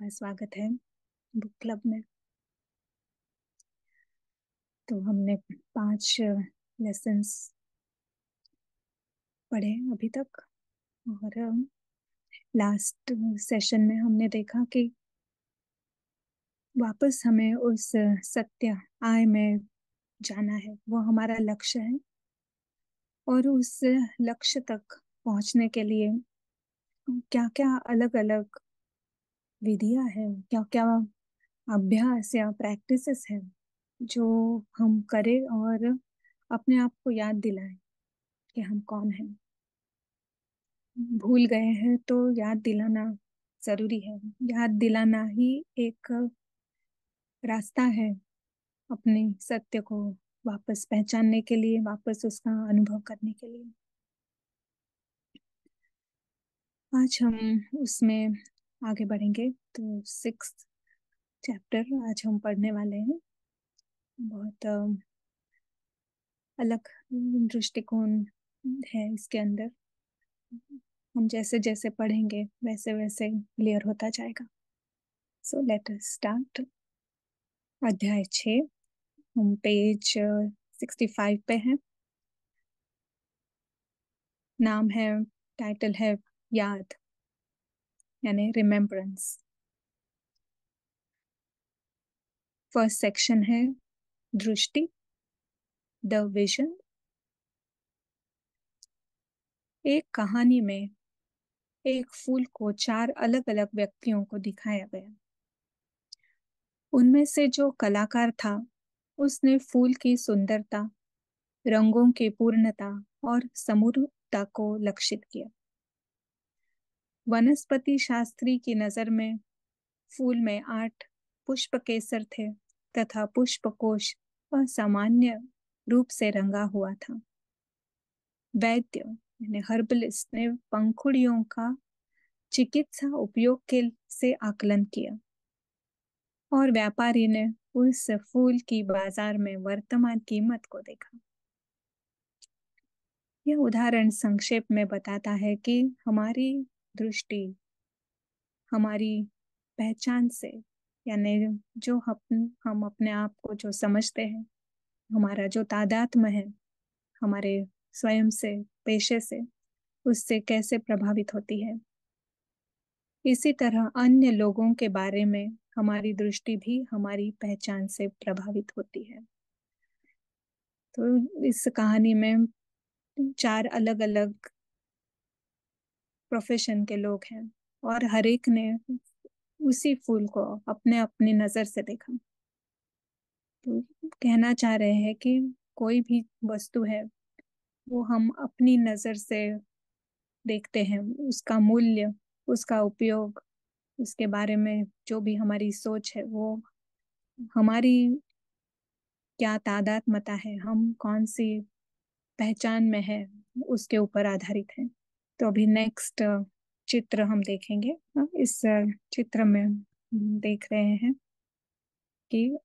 आपका स्वागत है बुक क्लब में। तो हमने 5 लेसन्स पढ़े अभी तक। और लास्ट सेशन में हमने देखा कि वापस हमें उस सत्य आय में जाना है, वो हमारा लक्ष्य है। और उस लक्ष्य तक पहुंचने के लिए क्या क्या अलग अलग विधियां हैं, क्या क्या अभ्यास या प्रैक्टिसेस हैं जो हम करें और अपने आप को याद दिलाएं कि हम कौन हैं। भूल गए हैं तो याद दिलाना जरूरी है। याद दिलाना ही एक रास्ता है अपने सत्य को वापस पहचानने के लिए, वापस उसका अनुभव करने के लिए। आज हम उसमें आगे बढ़ेंगे। तो 6th चैप्टर आज हम पढ़ने वाले हैं। बहुत अलग दृष्टिकोण है इसके अंदर। हम जैसे जैसे पढ़ेंगे वैसे वैसे क्लियर होता जाएगा। So let us start. अध्याय 6, हम पेज 65 पे हैं। नाम है, टाइटल है याद, यानी रिमेम्बरेंस। फर्स्ट सेक्शन है दृष्टि, द विजन। एक कहानी में एक फूल को 4 अलग अलग व्यक्तियों को दिखाया गया। उनमें से जो कलाकार था उसने फूल की सुंदरता, रंगों की पूर्णता और समरूपता को लक्षित किया। वनस्पति शास्त्री की नजर में फूल में 8 पुष्प केसर थे तथा पुष्पकोश असामान्य रूप से रंगा हुआ था। वैद्य यानी हर्बलिस्ट ने पंखुड़ियों का चिकित्सा उपयोग के से आकलन किया और व्यापारी ने उस फूल की बाजार में वर्तमान कीमत को देखा। यह उदाहरण संक्षेप में बताता है कि हमारी दृष्टि हमारी पहचान से, यानी जो हम अपने आप को जो समझते हैं, हमारा जो तादात्म्य है हमारे स्वयं से, पेशे से, उससे कैसे प्रभावित होती है। इसी तरह अन्य लोगों के बारे में हमारी दृष्टि भी हमारी पहचान से प्रभावित होती है। तो इस कहानी में 4 अलग अलग प्रोफेशन के लोग हैं और हर एक ने उसी फूल को अपने अपनी नजर से देखा। तो कहना चाह रहे हैं कि कोई भी वस्तु है वो हम अपनी नजर से देखते हैं, उसका मूल्य, उसका उपयोग, उसके बारे में जो भी हमारी सोच है वो हमारी क्या तादात्म्यता है, हम कौन सी पहचान में है, उसके ऊपर आधारित है। तो अभी नेक्स्ट चित्र हम देखेंगे। इस चित्र में हम देख रहे हैं कि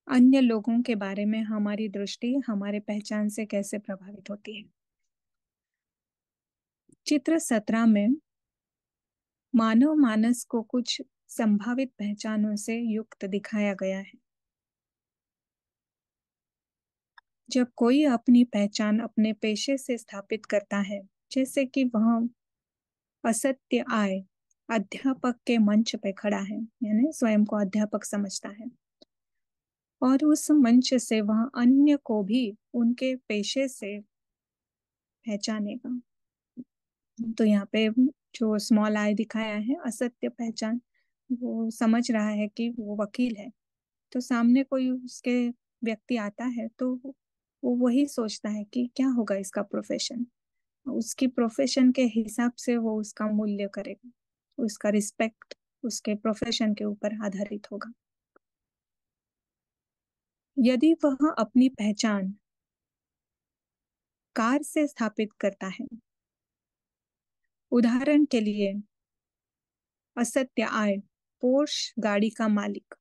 अन्य लोगों के बारे में हमारी दृष्टि हमारे पहचान से कैसे प्रभावित होती है। चित्र 17 में मानव मानस को कुछ संभावित पहचानों से युक्त दिखाया गया है। जब कोई अपनी पहचान अपने पेशे से स्थापित करता है, जैसे कि वह असत्य आय अध्यापक के मंच पे खड़ा है, यानी स्वयं को अध्यापक समझता है, और उस मंच से वह अन्य को भी उनके पेशे से पहचानेगा। तो यहाँ पे जो स्मॉल आई दिखाया है, असत्य पहचान, वो समझ रहा है कि वो वकील है। तो सामने कोई उसके व्यक्ति आता है तो वो वही सोचता है कि क्या होगा इसका प्रोफेशन। उसकी प्रोफेशन के हिसाब से वो उसका मूल्य करेगा, उसका रिस्पेक्ट उसके प्रोफेशन के ऊपर आधारित होगा। यदि वह अपनी पहचान कार से स्थापित करता है, उदाहरण के लिए असत्य आय पोर्श गाड़ी का मालिक,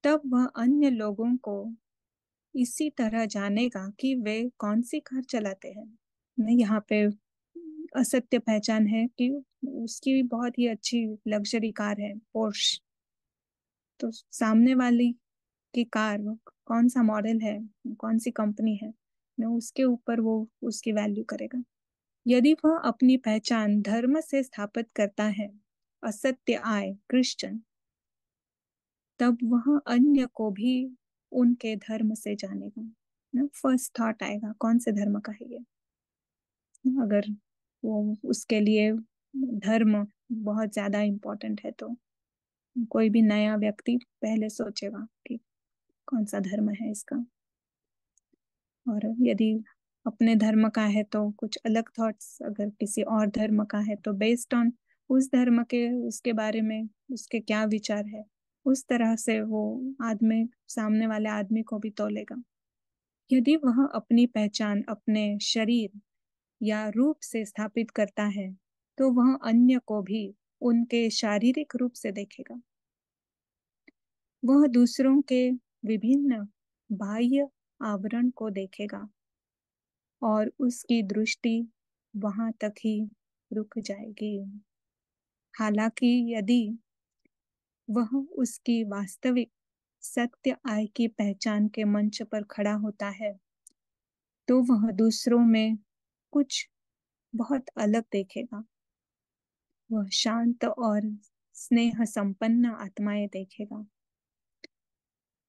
तब वह अन्य लोगों को इसी तरह जानेगा कि वे कौन सी कार चलाते हैं। मैं यहाँ पे असत्य पहचान है कि उसकी बहुत ही अच्छी लग्जरी कार है, पोर्श, तो सामने वाली की कार कौन सा मॉडल है, कौन सी कंपनी है, न उसके ऊपर वो उसकी वैल्यू करेगा। यदि वह अपनी पहचान धर्म से स्थापित करता है, असत्य आय क्रिश्चियन, तब वह अन्य को भी उनके धर्म से जानेगा। ना फर्स्ट थॉट आएगा कौन से धर्म का है ये। अगर वो उसके लिए धर्म बहुत ज्यादा इम्पोर्टेंट है तो कोई भी नया व्यक्ति पहले सोचेगा कि कौन सा धर्म है इसका। और यदि अपने धर्म का है तो कुछ अलग थॉट्स, अगर किसी और धर्म का है तो बेस्ड ऑन उस धर्म के, उसके बारे में उसके क्या विचार है, उस तरह से वो आदमी सामने वाले आदमी को भी तोलेगा। यदि वह अपनी पहचान अपने शरीर या रूप से स्थापित करता है तो वह अन्य को भी उनके शारीरिक रूप से देखेगा। वह दूसरों के विभिन्न बाह्य आवरण को देखेगा और उसकी दृष्टि वहां तक ही रुक जाएगी। हालांकि यदि वह उसकी वास्तविक सत्य आय की पहचान के मंच पर खड़ा होता है तो वह दूसरों में कुछ बहुत अलग देखेगा। वह शांत और स्नेह संपन्न आत्माएं देखेगा।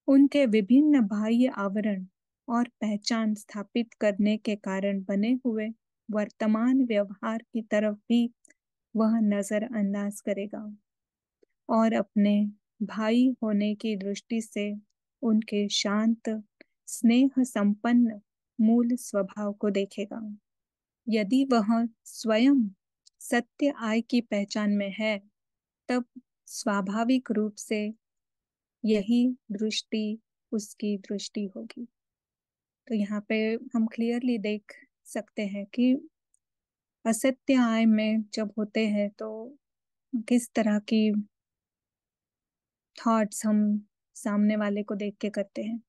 उनके विभिन्न बाह्य आवरण और पहचान स्थापित करने के कारण बने हुए वर्तमान व्यवहार की तरफ भी वह नजरअंदाज करेगा और अपने भाई होने की दृष्टि से उनके शांत स्नेह संपन्न मूल स्वभाव को देखेगा। यदि वह स्वयं सत्य आय की पहचान में है तब स्वाभाविक रूप से यही दृष्टि उसकी दृष्टि होगी। तो यहाँ पे हम क्लियरली देख सकते हैं कि असत्य आय में जब होते हैं तो किस तरह की थॉट्स हम सामने वाले को देख के करते हैं।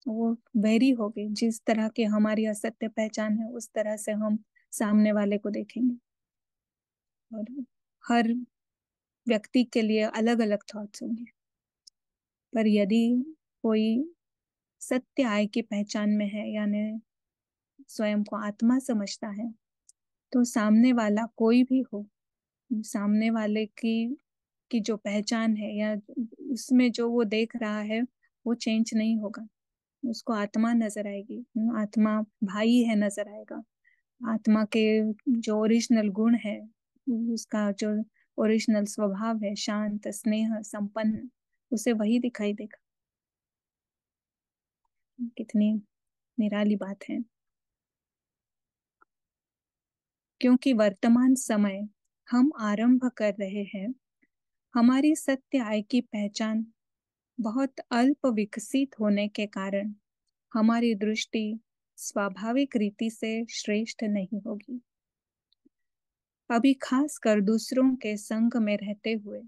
वो वेरी होगी, जिस तरह की हमारी असत्य पहचान है उस तरह से हम सामने वाले को देखेंगे। और हर व्यक्ति के लिए अलग अलग थॉट्स होंगे। पर यदि कोई सत्य आय की पहचान में है यानी स्वयं को आत्मा समझता है तो सामने वाला कोई भी हो, सामने वाले की जो पहचान है या उसमें जो वो देख रहा है वो चेंज नहीं होगा। उसको आत्मा नजर आएगी, आत्मा भाई है नजर आएगा। आत्मा के जो ओरिजिनल गुण है, उसका जो ओरिजिनल स्वभाव है, शांत स्नेह संपन्न, उसे वही दिखाई देगा। कितनी निराली बात है। क्योंकि वर्तमान समय हम आरंभ कर रहे हैं, हमारी सत्य आय की पहचान बहुत अल्प विकसित होने के कारण हमारी दृष्टि स्वाभाविक रीति से श्रेष्ठ नहीं होगी। अभी खासकर दूसरों के संग में रहते हुए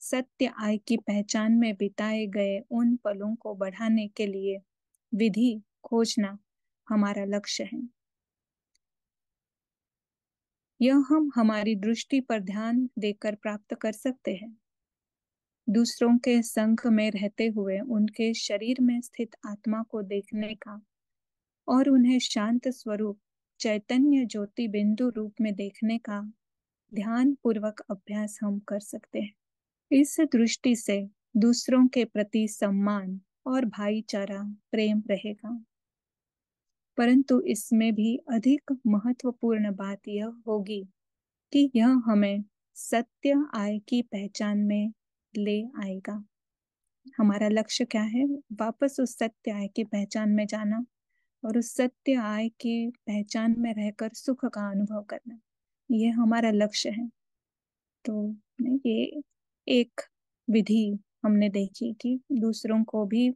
सत्य आय की पहचान में बिताए गए उन पलों को बढ़ाने के लिए विधि खोजना हमारा लक्ष्य है। यह हम हमारी दृष्टि पर ध्यान देकर प्राप्त कर सकते हैं। दूसरों के संग में रहते हुए उनके शरीर में स्थित आत्मा को देखने का और उन्हें शांत स्वरूप चैतन्य ज्योति बिंदु रूप में देखने का ध्यान पूर्वक अभ्यास हम कर सकते हैं। इस दृष्टि से दूसरों के प्रति सम्मान और भाईचारा प्रेम रहेगा। परंतु इसमें भी अधिक महत्वपूर्ण बात यह होगी कि यह हमें सत्य आय की पहचान में ले आएगा। हमारा लक्ष्य क्या है? वापस उस सत्य आय की पहचान में जाना और उस सत्य आय की पहचान में रहकर सुख का अनुभव करना, ये हमारा लक्ष्य है। तो ये एक विधि हमने देखी कि दूसरों को भी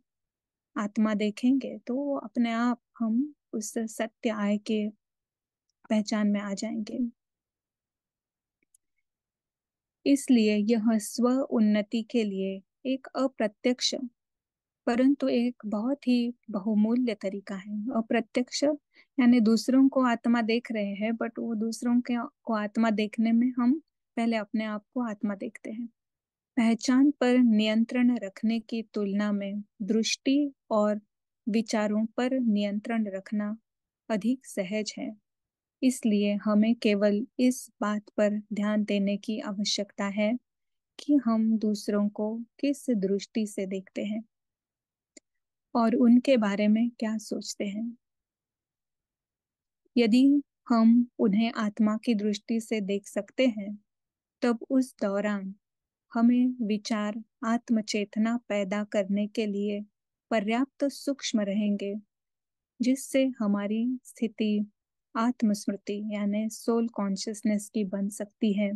आत्मा देखेंगे तो अपने आप हम उस सत्य आय के पहचान में आ जाएंगे। इसलिए यह स्व उन्नति के लिए एक अप्रत्यक्ष परंतु एक बहुत ही बहुमूल्य तरीका है। अप्रत्यक्ष यानी दूसरों को आत्मा देख रहे हैं, बट वो दूसरों के को आत्मा देखने में हम पहले अपने आप को आत्मा देखते हैं। पहचान पर नियंत्रण रखने की तुलना में दृष्टि और विचारों पर नियंत्रण रखना अधिक सहज है। इसलिए हमें केवल इस बात पर ध्यान देने की आवश्यकता है कि हम दूसरों को किस दृष्टि से देखते हैं और उनके बारे में क्या सोचते हैं। यदि हम उन्हें आत्मा की दृष्टि से देख सकते हैं, तब उस दौरान हमें विचार आत्मचेतना पैदा करने के लिए पर्याप्त सूक्ष्म रहेंगे, जिससे हमारी स्थिति आत्मस्मृति यानी सोल कॉन्शियसनेस की बन सकती है।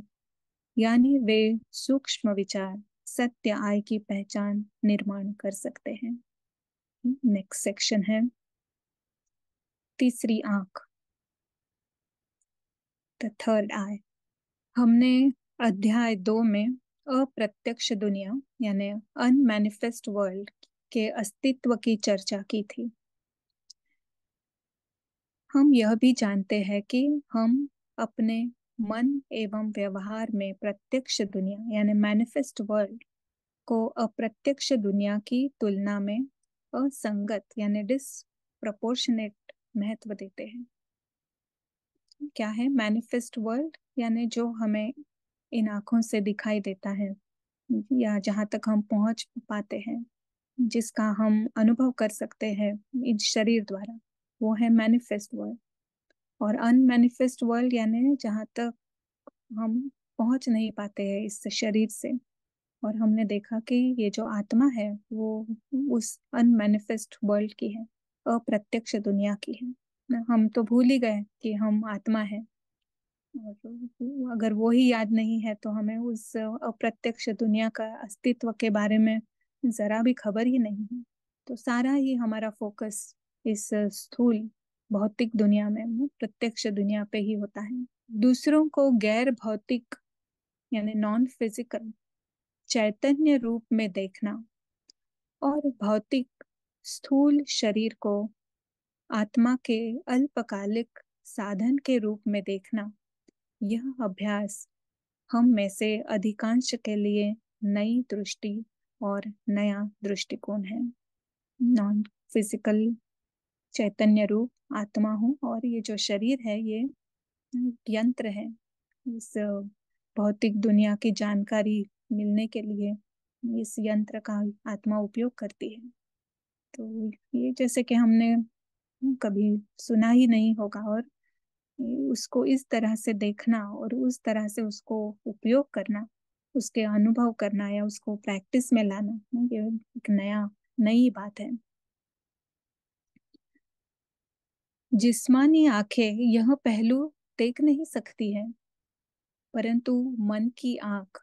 यानी वे सूक्ष्म विचार सत्य आय की पहचान निर्माण कर सकते हैं। नेक्स्ट सेक्शन है तीसरी आंख, द थर्ड आई। हमने अध्याय 2 में अप्रत्यक्ष दुनिया यानी अनमैनिफेस्ट वर्ल्ड के अस्तित्व की चर्चा की थी। हम यह भी जानते हैं कि हम अपने मन एवं व्यवहार में प्रत्यक्ष दुनिया यानी मैनिफेस्ट वर्ल्ड को अप्रत्यक्ष दुनिया की तुलना में असंगत यानी डिसप्रपोर्शनेट महत्व देते हैं। क्या है मैनिफेस्ट वर्ल्ड? यानी जो हमें इन आंखों से दिखाई देता है या जहाँ तक हम पहुंच पाते हैं, जिसका हम अनुभव कर सकते हैं इस शरीर द्वारा, वो है मैनिफेस्ट वर्ल्ड। और अनमैनिफेस्ट वर्ल्ड यानी जहाँ तक हम पहुंच नहीं पाते हैं इस शरीर से। और हमने देखा कि ये जो आत्मा है वो उस अनमैनिफेस्ट वर्ल्ड की है, अप्रत्यक्ष दुनिया की है। हम तो भूल ही गए कि हम आत्मा है, और अगर वो ही याद नहीं है तो हमें उस अप्रत्यक्ष दुनिया का अस्तित्व के बारे में जरा भी खबर ही नहीं है। तो सारा ही हमारा फोकस इस स्थूल भौतिक दुनिया में, प्रत्यक्ष दुनिया पे ही होता है। दूसरों को गैर भौतिक यानी नॉन फिजिकल चैतन्य रूप में देखना और भौतिक स्थूल शरीर को आत्मा के अल्पकालिक साधन के रूप में देखना, यह अभ्यास हम में से अधिकांश के लिए नई दृष्टि और नया दृष्टिकोण है। नॉन फिजिकल चैतन्य रूप आत्मा हूँ और ये जो शरीर है ये यंत्र है। इस भौतिक दुनिया की जानकारी मिलने के लिए इस यंत्र का आत्मा उपयोग करती है। तो ये जैसे कि हमने कभी सुना ही नहीं होगा, और उसको इस तरह से देखना और उस तरह से उसको उपयोग करना, उसके अनुभव करना या उसको प्रैक्टिस में लाना, ये एक नई बात है। जिस्मानी आंखें यह पहलू देख नहीं सकती है, परंतु मन की आंख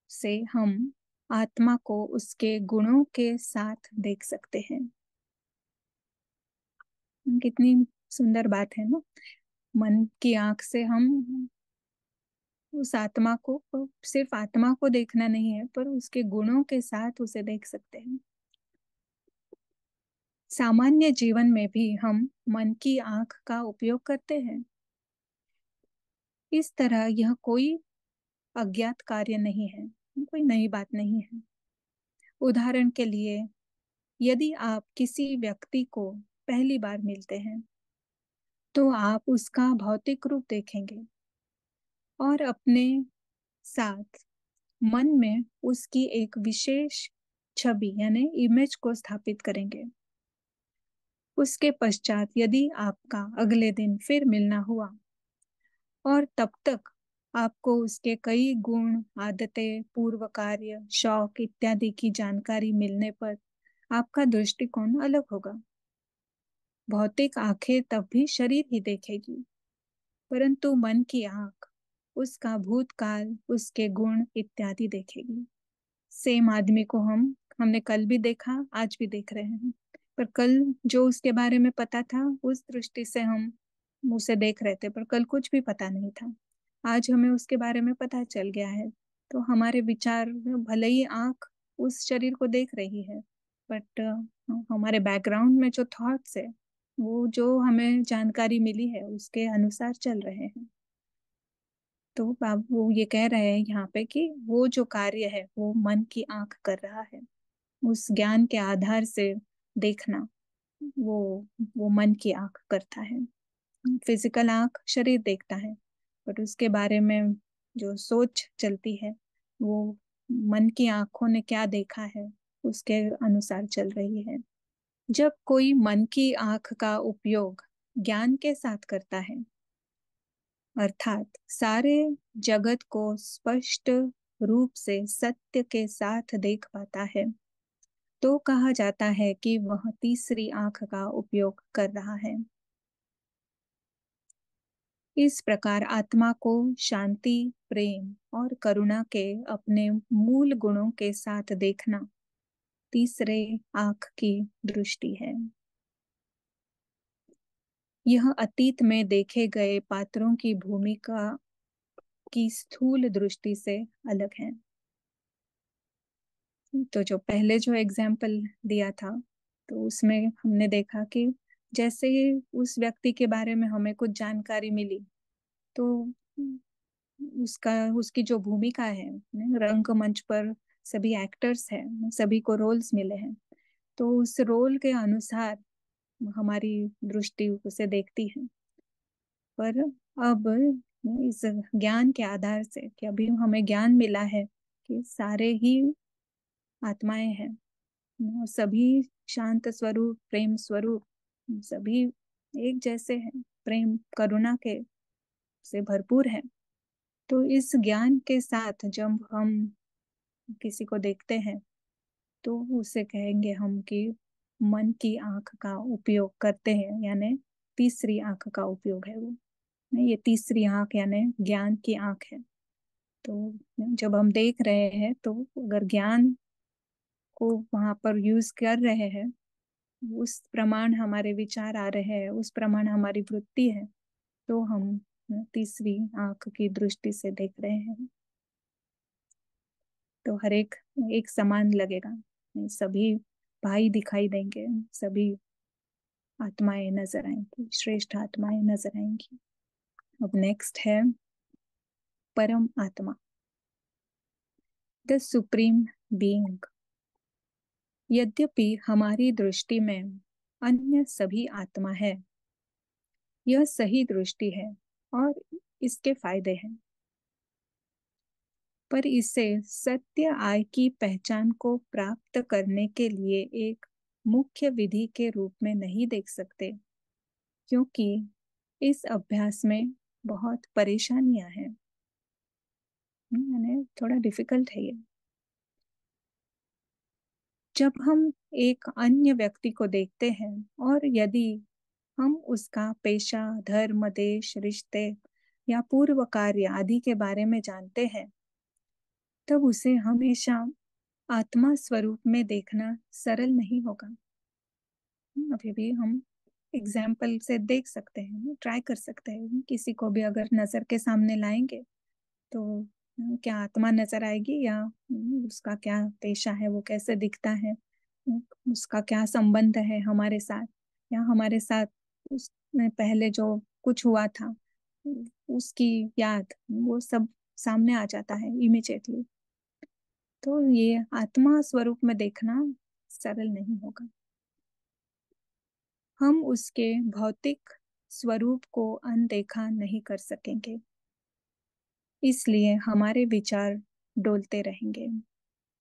से हम आत्मा को उसके गुणों के साथ देख सकते हैं। कितनी सुंदर बात है ना। मन की आंख से हम उस आत्मा को, सिर्फ आत्मा को देखना नहीं है पर उसके गुणों के साथ उसे देख सकते हैं। सामान्य जीवन में भी हम मन की आंख का उपयोग करते हैं। इस तरह यह कोई अज्ञात कार्य नहीं है, कोई नई बात नहीं है। उदाहरण के लिए, यदि आप किसी व्यक्ति को पहली बार मिलते हैं तो आप उसका भौतिक रूप देखेंगे और अपने साथ मन में उसकी एक विशेष छवि यानी इमेज को स्थापित करेंगे। उसके पश्चात यदि आपका अगले दिन फिर मिलना हुआ और तब तक आपको उसके कई गुण, आदतें, पूर्व कार्य, शौक इत्यादि की जानकारी मिलने पर आपका दृष्टिकोण अलग होगा। भौतिक आंखें तब भी शरीर ही देखेगी, परंतु मन की आंख उसका भूतकाल, उसके गुण इत्यादि देखेगी। सेम आदमी को हमने कल भी देखा, आज भी देख रहे हैं, पर कल जो उसके बारे में पता था उस दृष्टि से हम उसे देख रहे थे, पर कल कुछ भी पता नहीं था। आज हमें उसके बारे में पता चल गया है, तो हमारे विचार में भले ही आंख उस शरीर को देख रही है, बट हमारे बैकग्राउंड में जो थॉट्स है, वो जो हमें जानकारी मिली है उसके अनुसार चल रहे हैं। तो अब वो ये कह रहे हैं यहाँ पे कि वो जो कार्य है वो मन की आंख कर रहा है। उस ज्ञान के आधार से देखना, वो वो मन की आंख करता है। फिजिकल आंख शरीर देखता है, बट उसके बारे में जो सोच चलती है, वो मन की आंखों ने क्या देखा है उसके अनुसार चल रही है। जब कोई मन की आंख का उपयोग ज्ञान के साथ करता है, अर्थात सारे जगत को स्पष्ट रूप से सत्य के साथ देख पाता है, तो कहा जाता है कि वह तीसरी आंख का उपयोग कर रहा है। इस प्रकार आत्मा को शांति, प्रेम और करुणा के अपने मूल गुणों के साथ देखना तीसरे आंख की दृष्टि है। यह अतीत में देखे गए पात्रों की भूमिका की स्थूल दृष्टि से अलग है। तो जो पहले जो एग्जाम्पल दिया था, तो उसमें हमने देखा कि जैसे ही उस व्यक्ति के बारे में हमें कुछ जानकारी मिली, तो उसका उसकी जो भूमिका है, रंगमंच पर सभी एक्टर्स हैं, सभी को रोल्स मिले हैं, तो उस रोल के अनुसार हमारी दृष्टि उसे देखती है। पर अब इस ज्ञान के आधार से कि अभी हमें ज्ञान मिला है कि सारे ही आत्माएं हैं, सभी शांत स्वरूप, प्रेम स्वरूप, सभी एक जैसे हैं, प्रेम करुणा के से भरपूर है। तो इस ज्ञान के साथ जब हम किसी को देखते हैं, तो उसे कहेंगे हम कि मन की आंख का उपयोग करते हैं, यानी तीसरी आंख का उपयोग है वो। नहीं, ये तीसरी आंख यानी ज्ञान की आंख है। तो जब हम देख रहे हैं, तो अगर ज्ञान को वहां पर यूज कर रहे हैं, उस प्रमाण हमारे विचार आ रहे हैं, उस प्रमाण हमारी वृत्ति है, तो हम तीसरी आंख की दृष्टि से देख रहे हैं। तो हर एक समान लगेगा नहीं, सभी भाई दिखाई देंगे, सभी आत्माएं नजर आएंगी, श्रेष्ठ आत्माएं नजर आएंगी। अब नेक्स्ट है परम आत्मा, द सुप्रीम बीइंग। यद्यपि हमारी दृष्टि में अन्य सभी आत्मा है, यह सही दृष्टि है और इसके फायदे हैं, पर इसे सत्य आय की पहचान को प्राप्त करने के लिए एक मुख्य विधि के रूप में नहीं देख सकते, क्योंकि इस अभ्यास में बहुत परेशानियां हैं। यानी थोड़ा डिफिकल्ट है ये। जब हम एक अन्य व्यक्ति को देखते हैं, और यदि हम उसका पेशा, धर्म, देश, रिश्ते या पूर्व कार्य आदि के बारे में जानते हैं, तब उसे हमेशा आत्मा स्वरूप में देखना सरल नहीं होगा। अभी भी हम एग्जाम्पल से देख सकते हैं, ट्राई कर सकते हैं। किसी को भी अगर नजर के सामने लाएंगे, तो क्या आत्मा नजर आएगी, या उसका क्या पेशा है, वो कैसे दिखता है, उसका क्या संबंध है हमारे साथ, या हमारे साथ उसने पहले जो कुछ हुआ था उसकी याद, वो सब सामने आ जाता है इमिजिएटली। तो ये आत्मा स्वरूप में देखना सरल नहीं होगा। हम उसके भौतिक स्वरूप को अनदेखा नहीं कर सकेंगे, इसलिए हमारे विचार डोलते रहेंगे।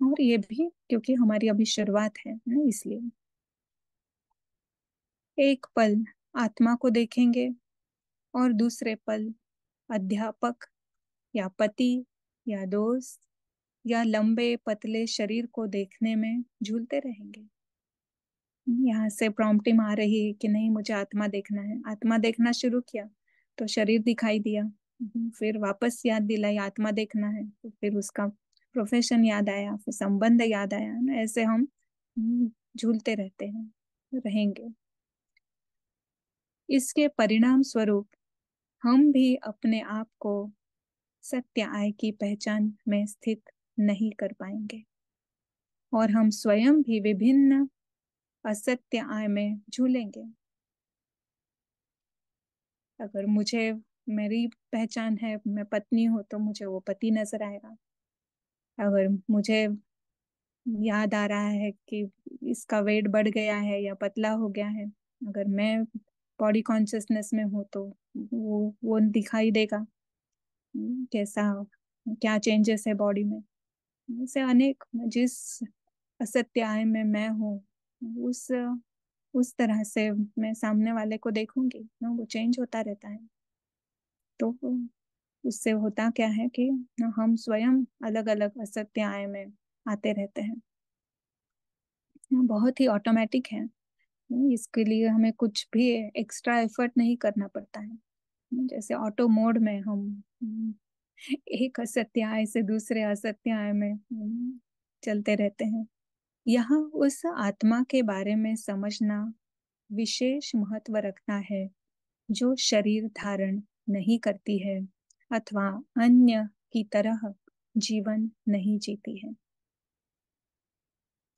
और ये भी क्योंकि हमारी अभी शुरुआत है ना, इसलिए एक पल आत्मा को देखेंगे और दूसरे पल अध्यापक या पति या दोस्त या लंबे पतले शरीर को देखने में झूलते रहेंगे। यहाँ से प्रॉम्प्टिंग आ रही है कि नहीं, मुझे आत्मा देखना है। आत्मा देखना शुरू किया तो शरीर दिखाई दिया, फिर वापस याद दिलाई आत्मा देखना है, तो फिर उसका प्रोफेशन याद आया, फिर संबंध याद आया ना, ऐसे हम झूलते रहते हैं, रहेंगे। इसके परिणाम स्वरूप हम भी अपने आप को सत्य आय की पहचान में स्थित नहीं कर पाएंगे। और हम स्वयं भी विभिन्न असत्य आय में झूलेंगे। अगर मुझे मेरी पहचान है, मैं पत्नी हूँ, तो मुझे वो पति नजर आएगा। अगर मुझे याद आ रहा है कि इसका वेट बढ़ गया है या पतला हो गया है, अगर मैं बॉडी कॉन्शियसनेस में हूँ तो वो दिखाई देगा। कैसा, क्या चेंजेस है बॉडी में। ऐसे अनेक, जिस असत्याय में मैं हूँ, उस उस तरह से मैं सामने वाले को देखूंगी ना, वो चेंज होता रहता है। तो उससे होता क्या है कि हम स्वयं अलग अलग असत्याय में आते रहते हैं। बहुत ही ऑटोमेटिक है। इसके लिए हमें कुछ भी एक्स्ट्रा एफर्ट नहीं करना पड़ता है। जैसे ऑटो मोड में हम एक असत्याय से दूसरे असत्याय में चलते रहते हैं। यहाँ उस आत्मा के बारे में समझना विशेष महत्व रखता है जो शरीर धारण नहीं करती है अथवा अन्य की तरह जीवन नहीं जीती है।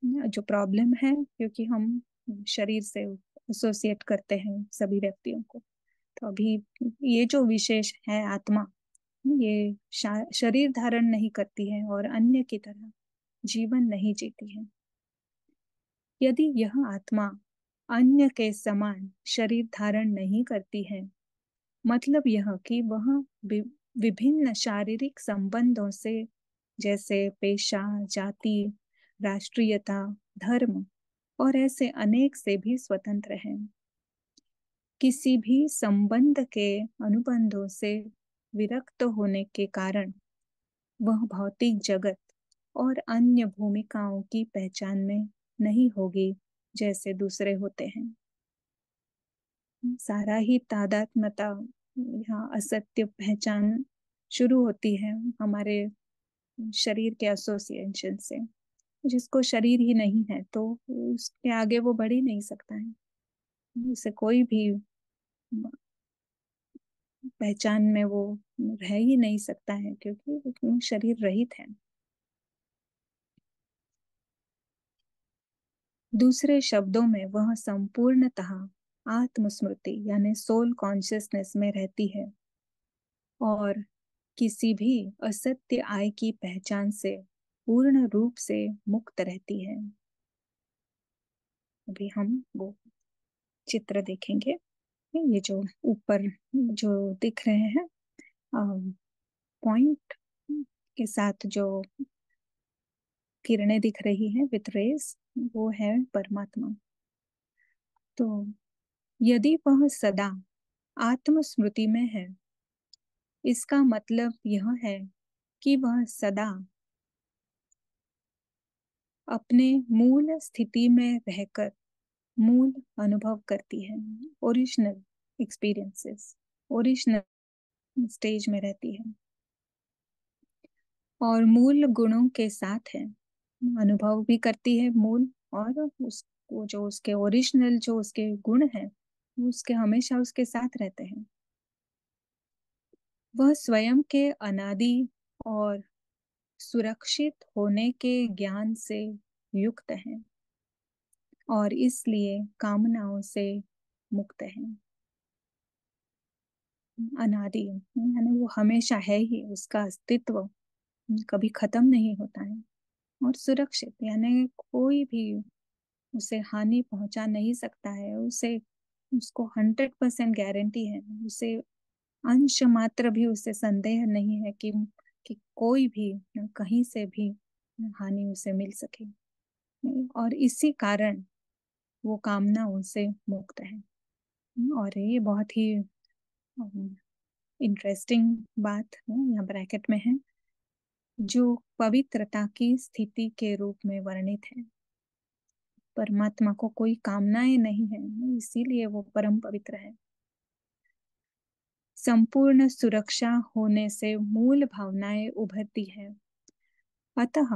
जो प्रॉब्लम है, क्योंकि हम शरीर से एसोसिएट करते हैं सभी व्यक्तियों को। तो अभी ये जो विशेष है आत्मा, ये शरीर धारण नहीं करती है और अन्य की तरह जीवन नहीं जीती है। यदि यह आत्मा अन्य के समान शरीर धारण नहीं करती है, मतलब यह कि वह विभिन्न शारीरिक संबंधों से, जैसे पेशा, जाति, राष्ट्रीयता, धर्म और ऐसे अनेक से भी स्वतंत्र है। किसी भी संबंध के अनुबंधों से विरक्त होने के कारण वह भौतिक जगत और अन्य भूमिकाओं की पहचान में नहीं होगी जैसे दूसरे होते हैं। सारा ही तादात्म्यता, यहाँ असत्य पहचान शुरू होती है हमारे शरीर के एसोसिएशन से। जिसको शरीर ही नहीं है तो उसके आगे वो बढ़ ही नहीं सकता है। उसे कोई भी पहचान में वो रह ही नहीं सकता है, क्योंकि वो शरीर रहित है। दूसरे शब्दों में वह संपूर्णतः आत्मस्मृति यानी सोल कॉन्शियसनेस में रहती है और किसी भी असत्य आय की पहचान से पूर्ण रूप से मुक्त रहती है। अभी हम वो चित्र देखेंगे। ये जो ऊपर जो दिख रहे हैं पॉइंट के साथ जो किरणें दिख रही हैं विथ रेज, वो है परमात्मा। तो यदि वह सदा आत्मस्मृति में है, इसका मतलब यह है कि वह सदा अपने मूल स्थिति में रहकर मूल अनुभव करती है। ओरिजिनल एक्सपीरियंसेस, ओरिजिनल स्टेज में रहती है और मूल गुणों के साथ है। अनुभव भी करती है मूल, और उसको जो उसके ओरिजिनल जो उसके गुण हैं, उसके हमेशा उसके साथ रहते हैं। वह स्वयं के अनादि और सुरक्षित होने के ज्ञान से युक्त है और इसलिए कामनाओं से मुक्त है। अनादि यानी वो हमेशा है ही, उसका अस्तित्व कभी खत्म नहीं होता है। और सुरक्षित यानी कोई भी उसे हानि पहुंचा नहीं सकता है। उसे उसको 100% गारंटी है। उसे अंश मात्र भी उसे संदेह नहीं है कि कोई भी कहीं से भी हानि उसे मिल सके। और इसी कारण वो कामनाओं से मुक्त है। और ये बहुत ही इंटरेस्टिंग बात है, यहाँ ब्रैकेट में है, जो पवित्रता की स्थिति के रूप में वर्णित है। परमात्मा को कोई कामनाएं नहीं है, इसीलिए वो परम पवित्र है। संपूर्ण सुरक्षा होने से मूल भावनाएं उभरती है, अतः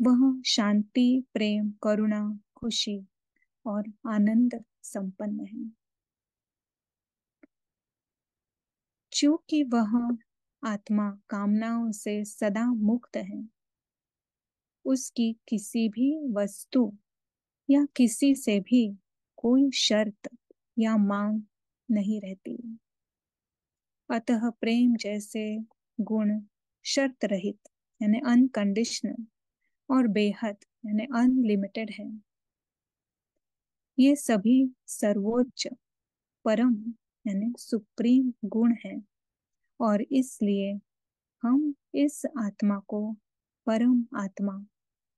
वह शांति, प्रेम, करुणा, खुशी और आनंद संपन्न है। चूंकि वह आत्मा कामनाओं से सदा मुक्त है, उसकी किसी भी वस्तु या किसी से भी कोई शर्त या मांग नहीं रहती। अतः प्रेम जैसे गुण शर्त रहित यानी अनकंडीशनल और बेहद यानी अनलिमिटेड है। ये सभी सर्वोच्च परम यानी सुप्रीम गुण है और इसलिए हम इस आत्मा को परम आत्मा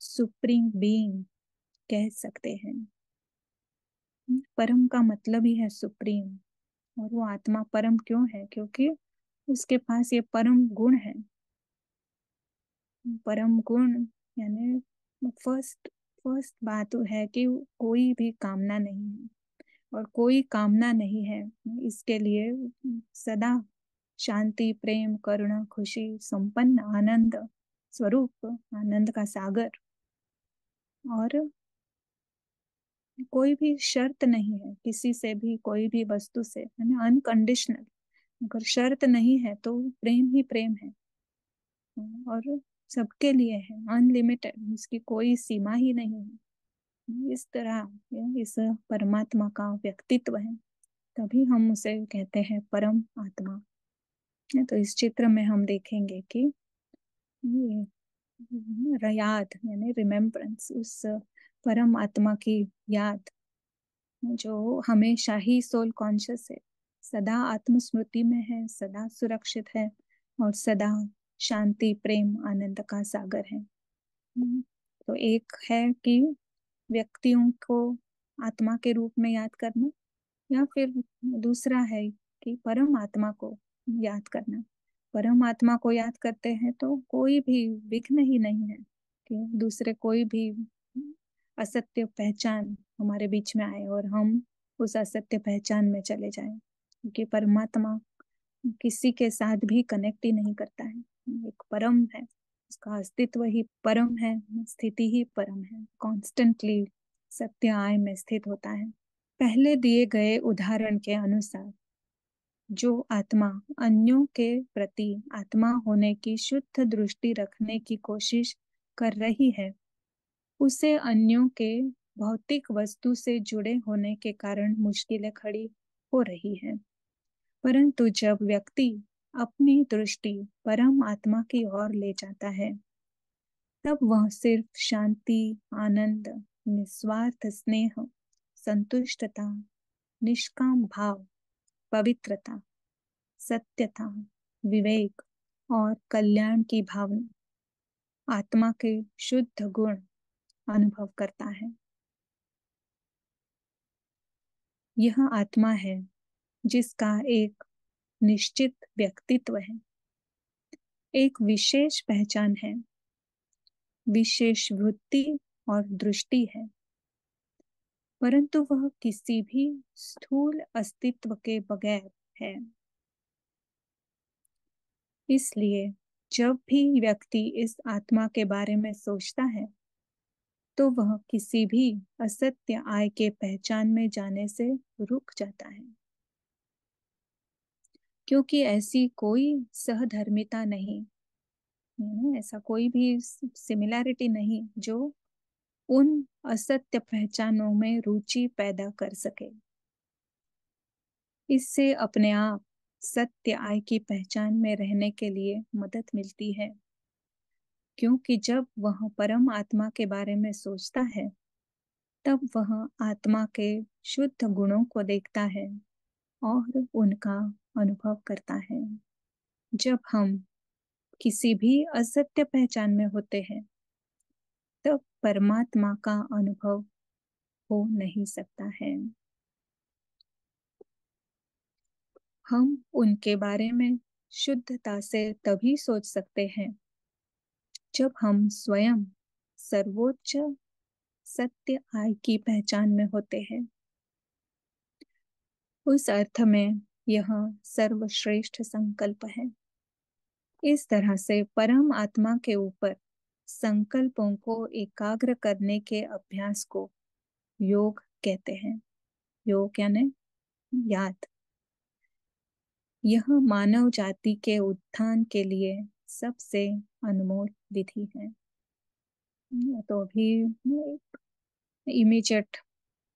सुप्रीम बीइंग कह सकते हैं। परम का मतलब ही है सुप्रीम, और वो आत्मा परम क्यों है? क्योंकि उसके पास ये परम गुण है। परम गुण यानी फर्स्ट फर्स्ट बात है कि कोई भी कामना नहीं है, और कोई कामना नहीं है इसके लिए सदा शांति, प्रेम, करुणा, खुशी, संपन्न आनंद स्वरूप, आनंद का सागर। और कोई भी शर्त नहीं है किसी से भी, कोई भी वस्तु से, है ना, अनकंडीशनल। अगर शर्त नहीं है तो प्रेम ही प्रेम है, और सबके लिए है, अनलिमिटेड, उसकी कोई सीमा ही नहीं है। इस तरह इस परमात्मा का व्यक्तित्व है, तभी हम उसे कहते हैं परम आत्मा। तो इस चित्र में हम देखेंगे कि ये याद यानी रिमेम्बरेंस, उस परम आत्मा की याद जो हमेशा ही सोल कॉन्शियस है, सदा आत्मस्मृति में है, सदा सुरक्षित है, और सदा शांति, प्रेम, आनंद का सागर है। तो एक है कि व्यक्तियों को आत्मा के रूप में याद करना, या फिर दूसरा है कि परम आत्मा को याद करना। परम आत्मा को याद करते हैं तो कोई भी विघ्न ही नहीं है कि दूसरे कोई भी असत्य पहचान हमारे बीच में आए और हम उस असत्य पहचान में चले जाएं, क्योंकि परमात्मा किसी के साथ भी कनेक्ट ही नहीं करता है। एक परम है, उसका अस्तित्व ही परम है, स्थिति ही परम है, कॉन्स्टेंटली सत्य आय में स्थित होता है। पहले दिए गए उदाहरण के अनुसार जो आत्मा अन्यों के प्रति आत्मा होने की शुद्ध दृष्टि रखने की कोशिश कर रही है, उसे अन्यों के भौतिक वस्तु से जुड़े होने के कारण मुश्किलें खड़ी हो रही है। परंतु जब व्यक्ति अपनी दृष्टि परम आत्मा की ओर ले जाता है, तब वह सिर्फ शांति, आनंद, निस्वार्थ स्नेह, संतुष्टता, निष्काम भाव, पवित्रता, सत्यता, विवेक और कल्याण की भावना, आत्मा के शुद्ध गुण अनुभव करता है। यह आत्मा है जिसका एक निश्चित व्यक्तित्व है, एक विशेष पहचान है, विशेष वृत्ति और दृष्टि है, परंतु वह किसी भी स्थूल अस्तित्व के बगैर है। इसलिए जब भी व्यक्ति इस आत्मा के बारे में सोचता है, तो वह किसी भी असत्य आय के पहचान में जाने से रुक जाता है, क्योंकि ऐसी कोई सहधर्मिता नहीं, ऐसा कोई भी सिमिलैरिटी नहीं जो उन असत्य पहचानों में रुचि पैदा कर सके। इससे अपने आप सत्य आय की पहचान में रहने के लिए मदद मिलती है, क्योंकि जब वह परम आत्मा के बारे में सोचता है, तब वह आत्मा के शुद्ध गुणों को देखता है और उनका अनुभव करता है। जब हम किसी भी असत्य पहचान में होते हैं, तब परमात्मा का अनुभव हो नहीं सकता है। हम उनके बारे में शुद्धता से तभी सोच सकते हैं जब हम स्वयं सर्वोच्च सत्य आय की पहचान में होते हैं। उस अर्थ में यह सर्वश्रेष्ठ संकल्प है। इस तरह से परम आत्मा के ऊपर संकल्पों को एकाग्र करने के अभ्यास को योग कहते हैं। योग यानी याद। यह मानव जाति के उत्थान के लिए सबसे अनमोल विधि है। तो अभी इमीडिएट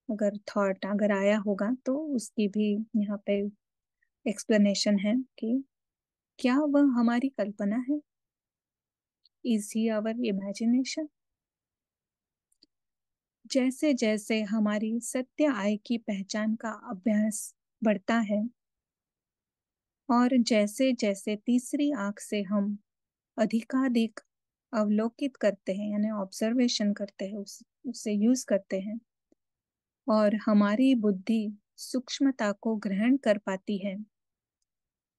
अगर थॉट अगर आया होगा तो उसकी भी यहाँ पे एक्सप्लेनेशन है कि क्या वह हमारी कल्पना है? Is he our imagination? जैसे जैसे हमारी सत्य आय की पहचान का अभ्यास बढ़ता है और जैसे जैसे तीसरी आंख से हम अधिकाधिक अवलोकित करते हैं यानी ऑब्जर्वेशन करते हैं उसे यूज करते हैं और हमारी बुद्धि सूक्ष्मता को ग्रहण कर पाती है,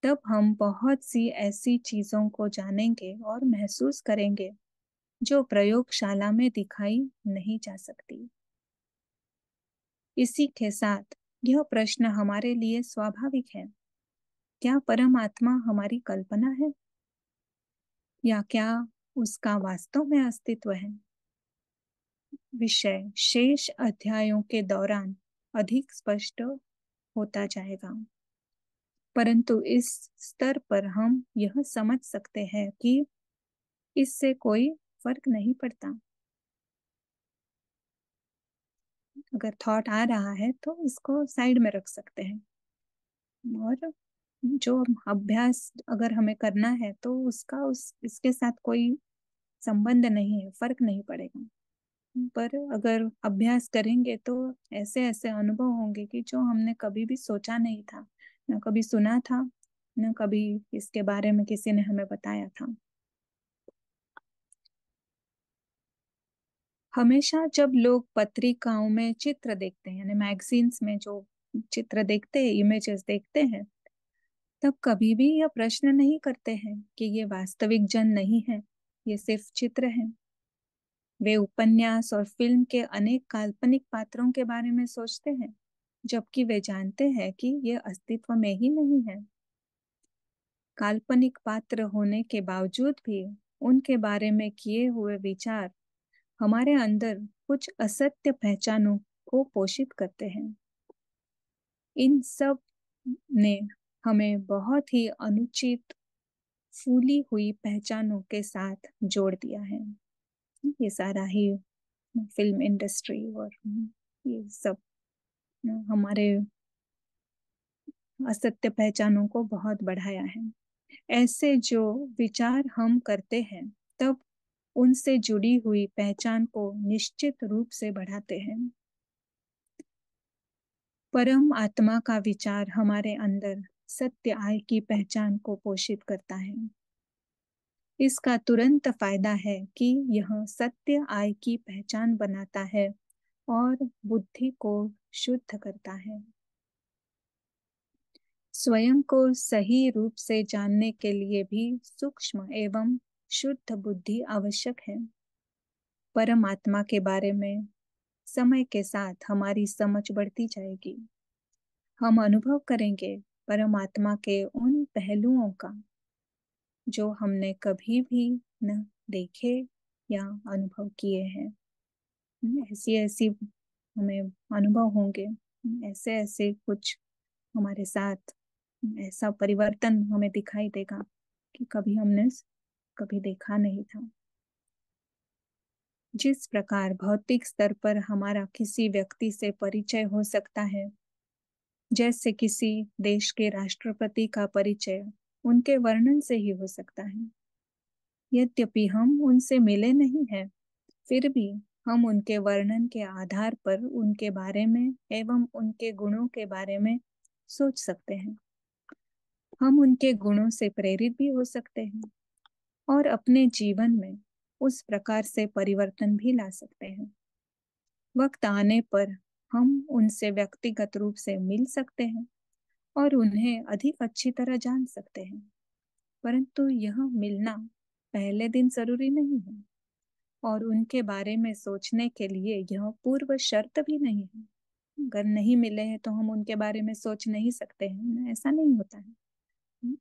तब हम बहुत सी ऐसी चीजों को जानेंगे और महसूस करेंगे जो प्रयोगशाला में दिखाई नहीं जा सकती। इसी के साथ यह प्रश्न हमारे लिए स्वाभाविक है, क्या परमात्मा हमारी कल्पना है या क्या उसका वास्तव में अस्तित्व है? विषय शेष अध्यायों के दौरान अधिक स्पष्ट होता जाएगा, परंतु इस स्तर पर हम यह समझ सकते हैं कि इससे कोई फर्क नहीं पड़ता। अगर थॉट आ रहा है तो इसको साइड में रख सकते हैं और जो अभ्यास अगर हमें करना है तो उसका इसके साथ कोई संबंध नहीं है, फर्क नहीं पड़ेगा। पर अगर अभ्यास करेंगे तो ऐसे ऐसे अनुभव होंगे कि जो हमने कभी भी सोचा नहीं था, न कभी सुना था, न कभी इसके बारे में किसी ने हमें बताया था। हमेशा जब लोग पत्रिकाओं में चित्र देखते हैं यानी मैगजीन्स में जो चित्र देखते हैं, इमेजेस देखते हैं, तब कभी भी यह प्रश्न नहीं करते हैं कि ये वास्तविक जन नहीं है, ये सिर्फ चित्र है। वे उपन्यास और फिल्म के अनेक काल्पनिक पात्रों के बारे में सोचते हैं, जबकि वे जानते हैं कि ये अस्तित्व में ही नहीं है। काल्पनिक पात्र होने के बावजूद भी उनके बारे में किए हुए विचार हमारे अंदर कुछ असत्य पहचानों को पोषित करते हैं। इन सब ने हमें बहुत ही अनुचित फूली हुई पहचानों के साथ जोड़ दिया है। ये सारा ही फिल्म इंडस्ट्री और ये सब हमारे असत्य पहचानों को बहुत बढ़ाया है। ऐसे जो विचार हम करते हैं तब उनसे जुड़ी हुई पहचान को निश्चित रूप से बढ़ाते हैं। परम आत्मा का विचार हमारे अंदर सत्य आय की पहचान को पोषित करता है। इसका तुरंत फायदा है कि यह सत्य आय की पहचान बनाता है और बुद्धि को शुद्ध करता है। स्वयं को सही रूप से जानने के लिए भी सूक्ष्म एवं शुद्ध बुद्धि आवश्यक है। परमात्मा के बारे में समय के साथ हमारी समझ बढ़ती जाएगी। हम अनुभव करेंगे परमात्मा के उन पहलुओं का जो हमने कभी भी न देखे या अनुभव किए हैं। ऐसी ऐसी हमें अनुभव होंगे, ऐसे ऐसे कुछ हमारे साथ ऐसा परिवर्तन हमें दिखाई देगा कि कभी हमने कभी देखा नहीं था। जिस प्रकार भौतिक स्तर पर हमारा किसी व्यक्ति से परिचय हो सकता है, जैसे किसी देश के राष्ट्रपति का परिचय उनके वर्णन से ही हो सकता है। यद्यपि हम उनसे मिले नहीं हैं, फिर भी हम उनके वर्णन के आधार पर उनके बारे में एवं उनके गुणों के बारे में सोच सकते हैं। हम उनके गुणों से प्रेरित भी हो सकते हैं और अपने जीवन में उस प्रकार से परिवर्तन भी ला सकते हैं। वक्त आने पर हम उनसे व्यक्तिगत रूप से मिल सकते हैं और उन्हें अधिक अच्छी तरह जान सकते हैं, परंतु यह मिलना पहले दिन जरूरी नहीं है और उनके बारे में सोचने के लिए यह पूर्व शर्त भी नहीं है। अगर नहीं मिले हैं तो हम उनके बारे में सोच नहीं सकते हैं, ऐसा नहीं होता है।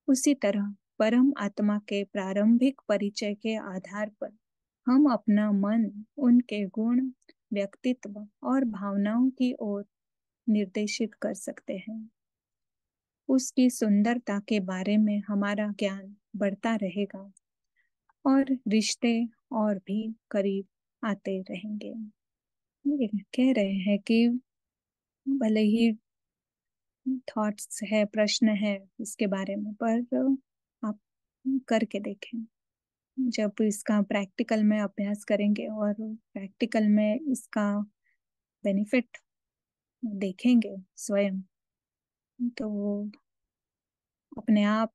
उसी तरह परम आत्मा के प्रारंभिक परिचय के आधार पर हम अपना मन उनके गुण, व्यक्तित्व और भावनाओं की ओर निर्देशित कर सकते हैं। उसकी सुंदरता के बारे में हमारा ज्ञान बढ़ता रहेगा और रिश्ते और भी करीब आते रहेंगे। ये कह रहे हैं कि भले ही थॉट्स है, प्रश्न है इसके बारे में, पर आप करके देखें। जब इसका प्रैक्टिकल में अभ्यास करेंगे और प्रैक्टिकल में इसका बेनिफिट देखेंगे स्वयं, तो अपने आप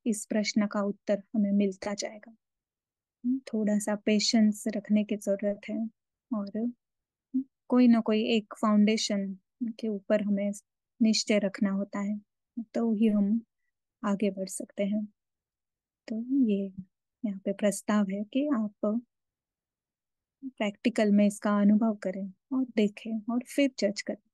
इस प्रश्न का उत्तर हमें मिलता जाएगा। थोड़ा सा पेशेंस रखने की जरूरत है, और कोई ना कोई एक फाउंडेशन के ऊपर हमें निश्चय रखना होता है, तो ही हम आगे बढ़ सकते हैं। तो ये यहाँ पे प्रस्ताव है कि आप प्रैक्टिकल में इसका अनुभव करें और देखें और फिर जज करें।